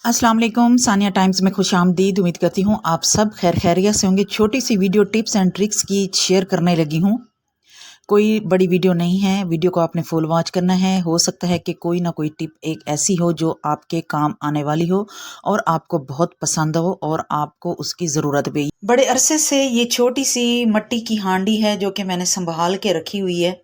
अस्सलाम वालेकुम। सानिया टाइम्स में खुशामदीद। उम्मीद करती हूँ आप सब खैर खैरियत से होंगे। छोटी सी वीडियो टिप्स एंड ट्रिक्स की शेयर करने लगी हूँ। कोई बड़ी वीडियो नहीं है, वीडियो को आपने फुल वॉच करना है। हो सकता है कि कोई ना कोई टिप एक ऐसी हो जो आपके काम आने वाली हो और आपको बहुत पसंद हो और आपको उसकी ज़रूरत भी। बड़े अरसे से ये छोटी सी मिट्टी की हांडी है जो कि मैंने संभाल के रखी हुई है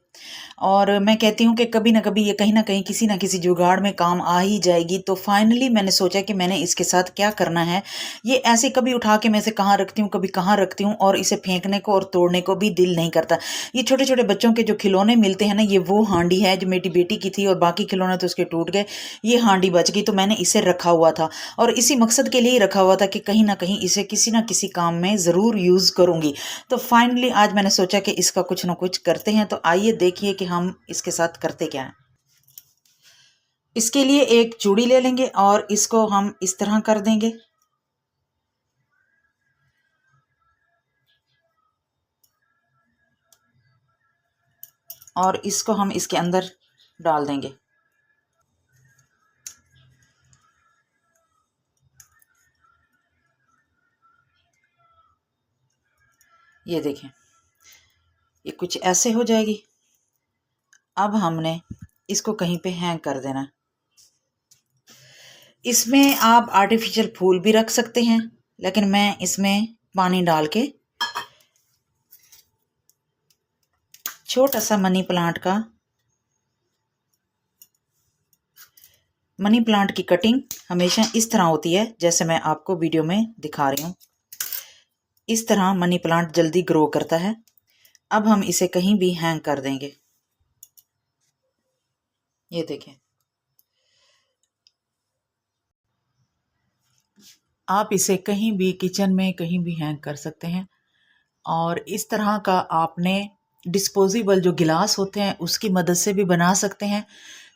और मैं कहती हूँ कि कभी ना कभी ये कहीं ना कहीं किसी ना किसी जुगाड़ में काम आ ही जाएगी। तो फाइनली मैंने सोचा कि मैंने इसके साथ क्या करना है। ये ऐसे कभी उठा के मैं इसे कहाँ रखती हूँ, कभी कहाँ रखती हूँ और इसे फेंकने को और तोड़ने को भी दिल नहीं करता। ये छोटे छोटे बच्चों के जो खिलौने मिलते हैं ना, ये वो हांडी है जो मेरी बेटी की थी और बाकी खिलौने तो उसके टूट गए। ये हांडी बच गई तो मैंने इसे रखा हुआ था और इसी मकसद के लिए ही रखा हुआ था कि कहीं ना कहीं इसे किसी ना किसी काम में ज़रूर यूज़ करूँगी। तो फाइनली आज मैंने सोचा कि इसका कुछ ना कुछ करते हैं। तो आइए देखिए कि हम इसके साथ करते क्या हैं। इसके लिए एक चूड़ी ले लेंगे और इसको हम इस तरह कर देंगे और इसको हम इसके अंदर डाल देंगे। ये देखें, ये कुछ ऐसे हो जाएगी। अब हमने इसको कहीं पे हैंग कर देना। इसमें आप आर्टिफिशियल फूल भी रख सकते हैं, लेकिन मैं इसमें पानी डाल के छोटा सा मनी प्लांट की कटिंग हमेशा इस तरह होती है जैसे मैं आपको वीडियो में दिखा रही हूँ। इस तरह मनी प्लांट जल्दी ग्रो करता है। अब हम इसे कहीं भी हैंग कर देंगे। ये देखें, आप इसे कहीं भी किचन में कहीं भी हैंग कर सकते हैं। और इस तरह का आपने डिस्पोजेबल जो गिलास होते हैं उसकी मदद से भी बना सकते हैं,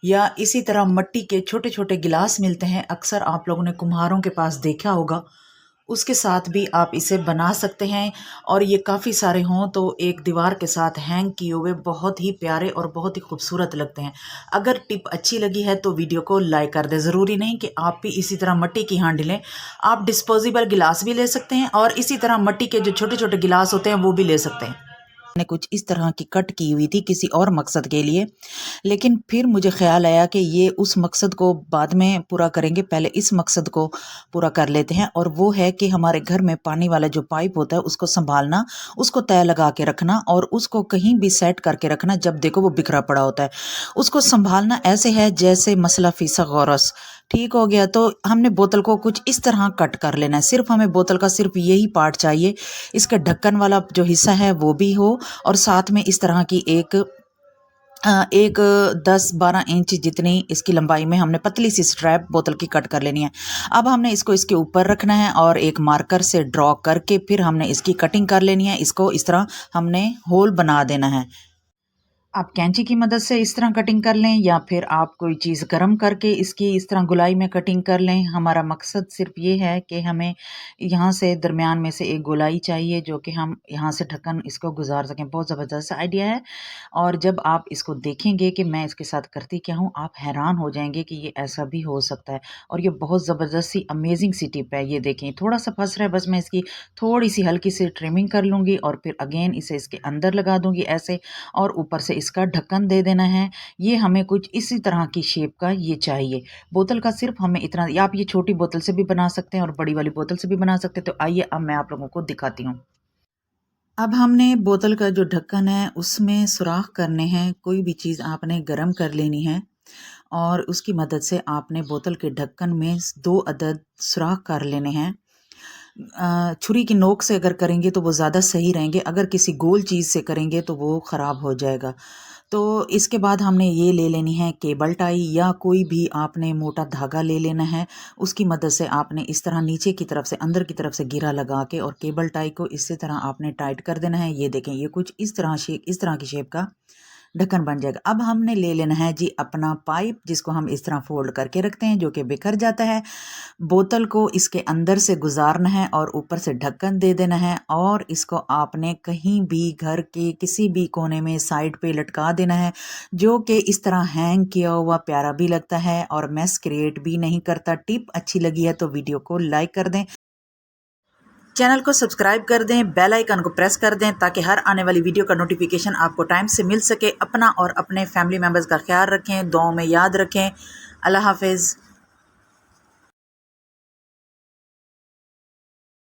या इसी तरह मिट्टी के छोटे छोटे गिलास मिलते हैं, अक्सर आप लोगों ने कुम्हारों के पास देखा होगा, उसके साथ भी आप इसे बना सकते हैं। और ये काफ़ी सारे हों तो एक दीवार के साथ हैंग किए हुए बहुत ही प्यारे और बहुत ही खूबसूरत लगते हैं। अगर टिप अच्छी लगी है तो वीडियो को लाइक कर दें। ज़रूरी नहीं कि आप भी इसी तरह मिट्टी की हांडी लें, आप डिस्पोजेबल गिलास भी ले सकते हैं और इसी तरह मिट्टी के जो छोटे छोटे गिलास होते हैं वो भी ले सकते हैं। ने कुछ इस तरह की कट की हुई थी किसी और मकसद के लिए, लेकिन फिर मुझे ख्याल आया कि ये उस मकसद को बाद में पूरा करेंगे, पहले इस मकसद को पूरा कर लेते हैं। और वो है कि हमारे घर में पानी वाला जो पाइप होता है उसको संभालना, उसको तय लगा के रखना और उसको कहीं भी सेट करके रखना जब देखो वो बिखरा पड़ा होता है। उसको संभालना ऐसे है जैसे मसला फीसा गौरस। ठीक हो गया, तो हमने बोतल को कुछ इस तरह कट कर लेना है। सिर्फ हमें बोतल का सिर्फ यही पार्ट चाहिए, इसके ढक्कन वाला जो हिस्सा है वो भी हो और साथ में इस तरह की एक 10-12 इंच जितनी इसकी लंबाई में हमने पतली सी स्ट्रैप बोतल की कट कर लेनी है। अब हमने इसको इसके ऊपर रखना है और एक मार्कर से ड्रॉ करके फिर हमने इसकी कटिंग कर लेनी है। इसको इस तरह हमने होल बना देना है। आप कैंची की मदद से इस तरह कटिंग कर लें या फिर आप कोई चीज़ गर्म करके इसकी इस तरह गोलाई में कटिंग कर लें। हमारा मकसद सिर्फ ये है कि हमें यहाँ से दरमियान में से एक गोलाई चाहिए जो कि हम यहाँ से ढक्कन इसको गुजार सकें। बहुत ज़बरदस्त आइडिया है और जब आप इसको देखेंगे कि मैं इसके साथ करती क्या हूँ, आप हैरान हो जाएंगे कि ये ऐसा भी हो सकता है। और ये बहुत ज़बरदस्त सी अमेजिंग सी टिप है। ये देखें, थोड़ा सा फंस रहा है, बस मैं इसकी थोड़ी सी हल्की सी ट्रिमिंग कर लूँगी और फिर अगेन इसे इसके अंदर लगा दूँगी ऐसे, और ऊपर से इसका ढक्कन दे देना है। ये हमें कुछ इसी तरह की शेप का ये चाहिए। बोतल का सिर्फ हमें इतना, या आप ये छोटी बोतल से भी बना सकते हैं और बड़ी वाली बोतल से भी बना सकते हैं। तो आइए अब मैं आप लोगों को दिखाती हूँ। अब हमने बोतल का जो ढक्कन है उसमें सुराख करने हैं। कोई भी चीज़ आपने गर्म कर लेनी है और उसकी मदद से आपने बोतल के ढक्कन में 2 अदद सुराख कर लेने हैं। छुरी की नोक से अगर करेंगे तो वो ज़्यादा सही रहेंगे, अगर किसी गोल चीज़ से करेंगे तो वो ख़राब हो जाएगा। तो इसके बाद हमने ये ले लेनी है केबल टाई, या कोई भी आपने मोटा धागा ले लेना है। उसकी मदद से आपने इस तरह नीचे की तरफ से अंदर की तरफ से घेरा लगा के और केबल टाई को इसी तरह आपने टाइट कर देना है। ये देखें, ये कुछ इस तरह की शेप का ढक्कन बन जाएगा। अब हमने ले लेना है जी अपना पाइप, जिसको हम इस तरह फोल्ड करके रखते हैं जो कि बिखर जाता है। बोतल को इसके अंदर से गुजारना है और ऊपर से ढक्कन दे देना है, और इसको आपने कहीं भी घर के किसी भी कोने में साइड पे लटका देना है, जो कि इस तरह हैंग किया हुआ प्यारा भी लगता है और मैस क्रिएट भी नहीं करता। टिप अच्छी लगी है तो वीडियो को लाइक कर दें, चैनल को सब्सक्राइब कर दें, बेल आइकन को प्रेस कर दें ताकि हर आने वाली वीडियो का नोटिफिकेशन आपको टाइम से मिल सके। अपना और अपने फैमिली मेम्बर्स का ख्याल रखें, दुआओं में याद रखें। अल्लाह हाफिज़।